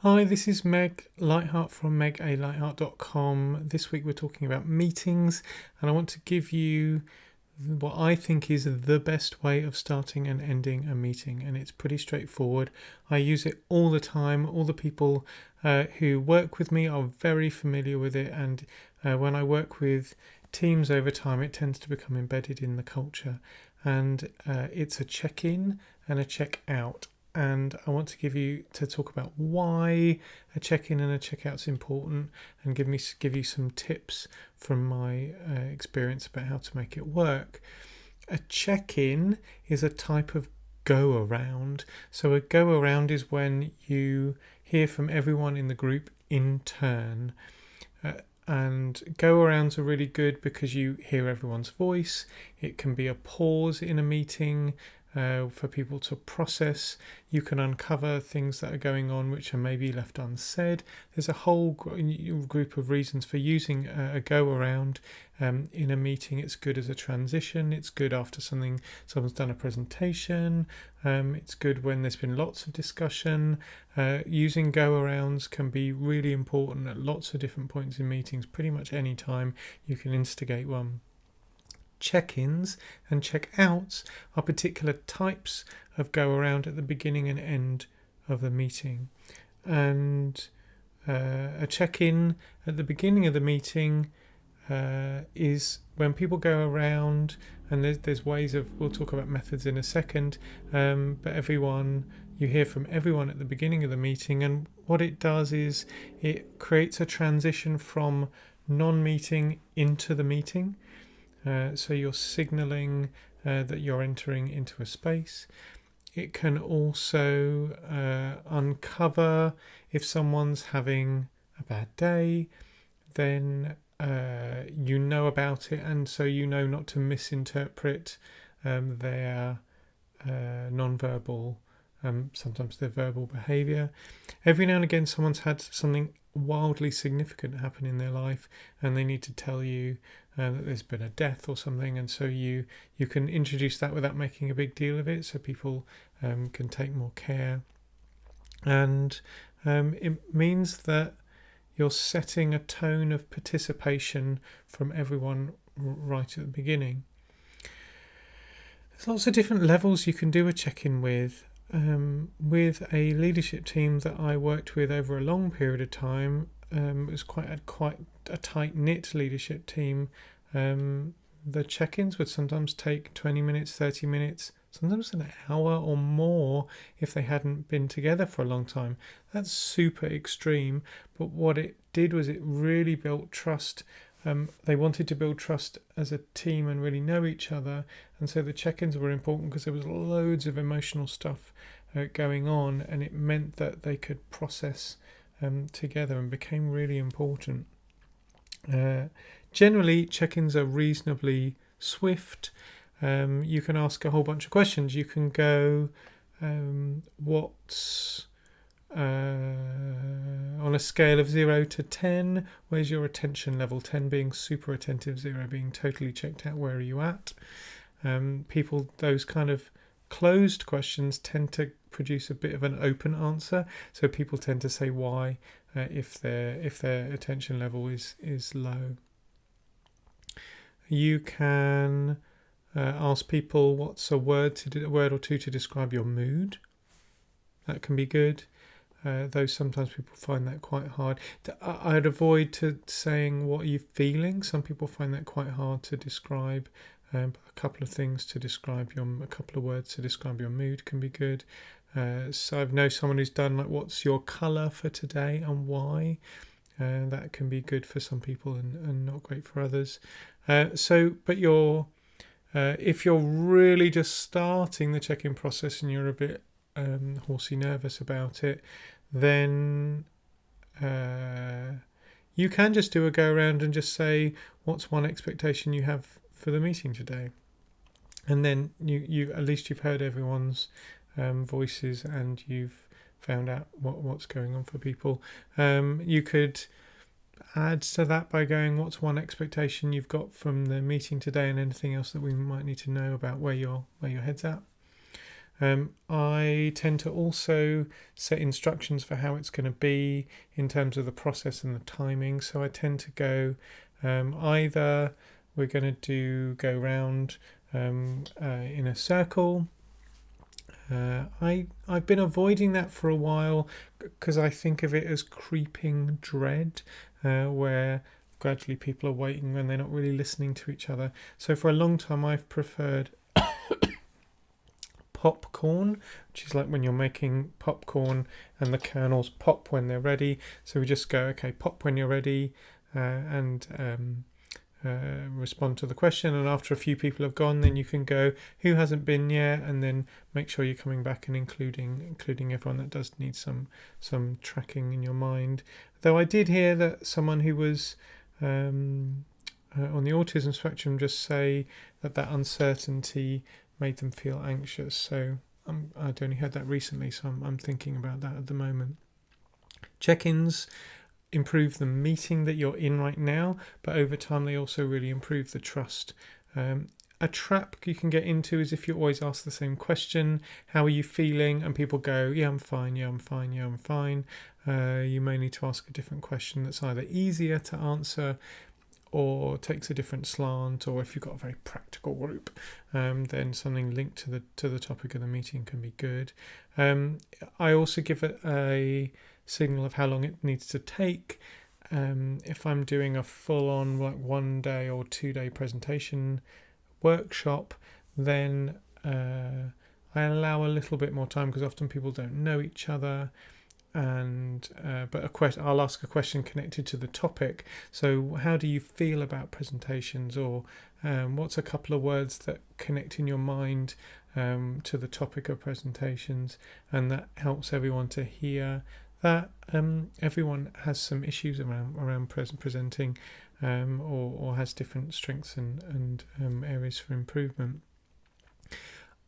Hi, this is Meg Lightheart from megalightheart.com. This week we're talking about meetings, and I want to give you what I think is the best way of starting and ending a meeting, and it's pretty straightforward. I use it all the time. All the people who work with me are very familiar with it, and when I work with teams over time, it tends to become embedded in the culture. And it's a check-in and a check-out. And I want to talk about why a check-in and a check-out is important, and give you some tips from my experience about how to make it work. A check-in is a type of go around. So a go around is when you hear from everyone in the group in turn. And go arounds are really good because you hear everyone's voice. It can be a pause in a meeting for people to process. You can uncover things that are going on which are maybe left unsaid. There's a whole group of reasons for using a go around in a meeting. It's good as a transition. It's good after someone's done a presentation. It's good when there's been lots of discussion. Using go arounds can be really important at lots of different points in meetings. Pretty much any time you can instigate one. Check-ins and check-outs are particular types of go around at the beginning and end of the meeting. And a check-in at the beginning of the meeting is when people go around, and there's ways of, we'll talk about methods in a second, but you hear from everyone at the beginning of the meeting, and what it does is it creates a transition from non-meeting into the meeting. So you're signalling that you're entering into a space. It can also uncover if someone's having a bad day, then you know about it, and so you know not to misinterpret their non-verbal, sometimes their verbal behaviour. Every now and again someone's had something wildly significant happen in their life and they need to tell you that there's been a death or something, and so you can introduce that without making a big deal of it, so people can take more care. And it means that you're setting a tone of participation from everyone right at the beginning. There's lots of different levels you can do a check-in with. With a leadership team that I worked with over a long period of time, it was quite a tight-knit leadership team. The check-ins would sometimes take 20 minutes, 30 minutes, sometimes an hour or more if they hadn't been together for a long time. That's super extreme, but what it did was it really built trust. They wanted to build trust as a team and really know each other, and so the check-ins were important because there was loads of emotional stuff going on, and it meant that they could process together and became really important. Generally, check-ins are reasonably swift. You can ask a whole bunch of questions. You can go, what's on a scale of 0 to 10, where's your attention level? 10 being super attentive, 0 being totally checked out. Where are you at? Those kind of closed questions tend to produce a bit of an open answer, so people tend to say why if their attention level is low. You can ask people what's a word or two to describe your mood. That can be good. Though sometimes people find that quite hard. I'd avoid saying what are you feeling. Some people find that quite hard to describe. A couple of words to describe your mood can be good. So I know someone who's done like, what's your colour for today and why? That can be good for some people and not great for others. If you're really just starting the check-in process and you're a bit horsey nervous about it, then you can just do a go around and just say what's one expectation you have for the meeting today, and then you at least you've heard everyone's voices and you've found out what's going on for people. You could add to that by going, what's one expectation you've got from the meeting today, and anything else that we might need to know about where your head's at. I tend to also set instructions for how it's going to be in terms of the process and the timing. So I tend to go either we're going to go round in a circle. I've been avoiding that for a while because I think of it as creeping dread, where gradually people are waiting and they're not really listening to each other. So for a long time I've preferred popcorn, which is like when you're making popcorn and the kernels pop when they're ready. So we just go, okay, pop when you're ready, and respond to the question, and after a few people have gone, then you can go who hasn't been yet, and then make sure you're coming back and including everyone that does need some tracking in your mind. Though I did hear that someone who was on the autism spectrum just say that uncertainty made them feel anxious. So I'd only heard that recently, so I'm thinking about that at the moment. Check-ins improve the meeting that you're in right now, but over time they also really improve the trust. A trap you can get into is if you always ask the same question, how are you feeling? And people go, yeah, I'm fine, yeah, I'm fine, yeah, I'm fine. You may need to ask a different question that's either easier to answer or takes a different slant, or if you've got a very practical group, then something linked to the topic of the meeting can be good. I also give it a signal of how long it needs to take. If I'm doing a full-on like 1 day or 2 day presentation workshop, then I allow a little bit more time because often people don't know each other. And I'll ask a question connected to the topic. So how do you feel about presentations, or what's a couple of words that connect in your mind to the topic of presentations? And that helps everyone to hear that everyone has some issues around presenting, or has different strengths and areas for improvement.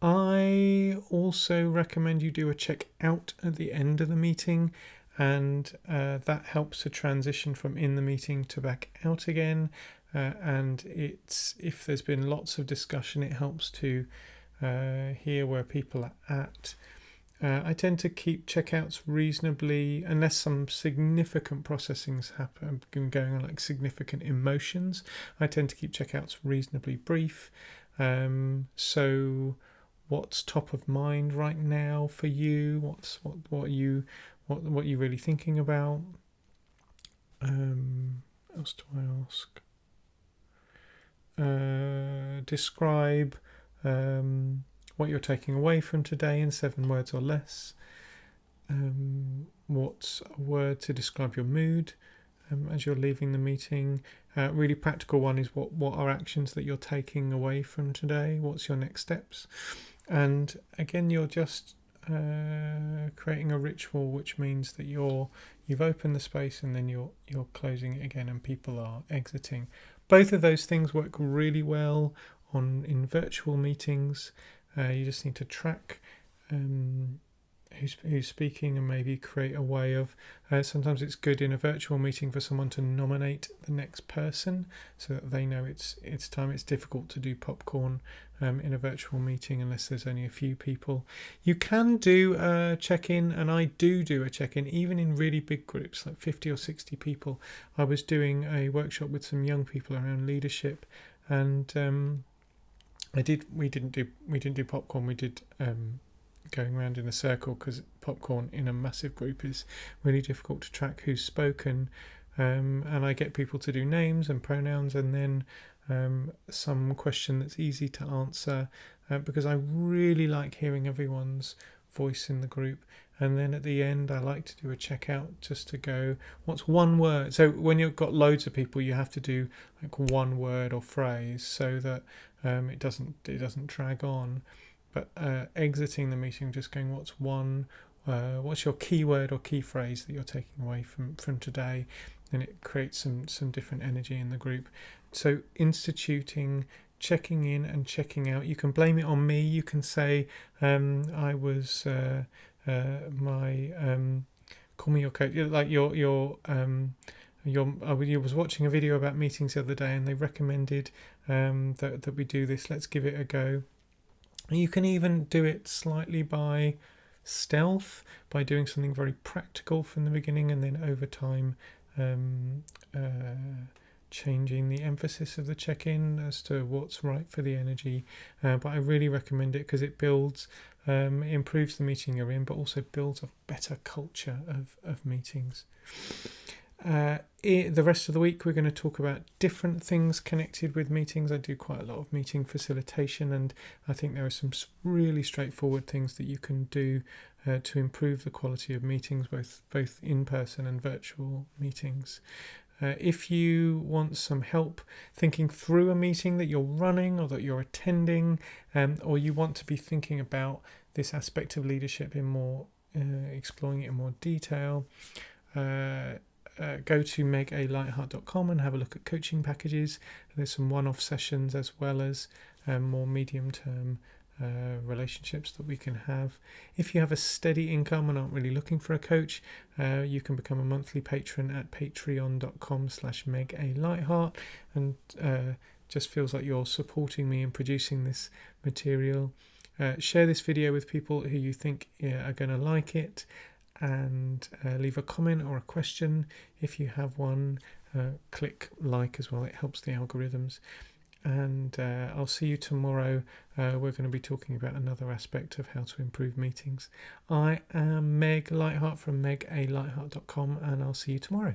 I also recommend you do a check out at the end of the meeting, and that helps to transition from in the meeting to back out again. And if there's been lots of discussion, it helps to hear where people are at. I tend to keep checkouts reasonably, unless some significant processings happen, going on like significant emotions. I tend to keep checkouts reasonably brief. So what's top of mind right now for you? What are you really thinking about? What else do I ask? Describe what you're taking away from today in 7 words or less. What's a word to describe your mood as you're leaving the meeting? Really practical one is what are actions that you're taking away from today? What's your next steps? And again, you're just creating a ritual, which means that you've opened the space and then you're closing it again, and people are exiting. Both of those things work really well in virtual meetings. You just need to track who's speaking, and maybe create a way of sometimes it's good in a virtual meeting for someone to nominate the next person so that they know it's time. It's difficult to do popcorn in a virtual meeting unless there's only a few people. You can do a check-in, and I do a check-in even in really big groups like 50 or 60 people. I was doing a workshop with some young people around leadership, and we didn't do popcorn. We did going around in a circle, because popcorn in a massive group is really difficult to track who's spoken. And I get people to do names and pronouns, and then some question that's easy to answer, because I really like hearing everyone's voice in the group. And then at the end, I like to do a checkout, just to go, what's one word? So when you've got loads of people, you have to do like one word or phrase so that it doesn't drag on. But exiting the meeting, just going, what's your key word or key phrase that you're taking away from today? And it creates some different energy in the group. So instituting checking in and checking out. You can blame it on me. You can say, I was call me your coach. Like I was watching a video about meetings the other day, and they recommended that we do this. Let's give it a go. You can even do it slightly by stealth, by doing something very practical from the beginning, and then over time um, changing the emphasis of the check-in as to what's right for the energy. But I really recommend it because it builds, improves the meeting you're in, but also builds a better culture of meetings. The rest of the week we're going to talk about different things connected with meetings. I do quite a lot of meeting facilitation, and I think there are some really straightforward things that you can do to improve the quality of meetings, both in person and virtual meetings. If you want some help thinking through a meeting that you're running or that you're attending, or you want to be thinking about this aspect of leadership in more, exploring it in more detail, go to megalightheart.com and have a look at coaching packages. There's some one-off sessions as well as more medium-term relationships that we can have. If you have a steady income and aren't really looking for a coach, you can become a monthly patron at patreon.com/megalightheart, and just feels like you're supporting me in producing this material. Share this video with people who you think are going to like it, and leave a comment or a question if you have one. Click like as well, it helps the algorithms. And I'll see you tomorrow. We're going to be talking about another aspect of how to improve meetings. I am Meg Lightheart from megalightheart.com, and I'll see you tomorrow.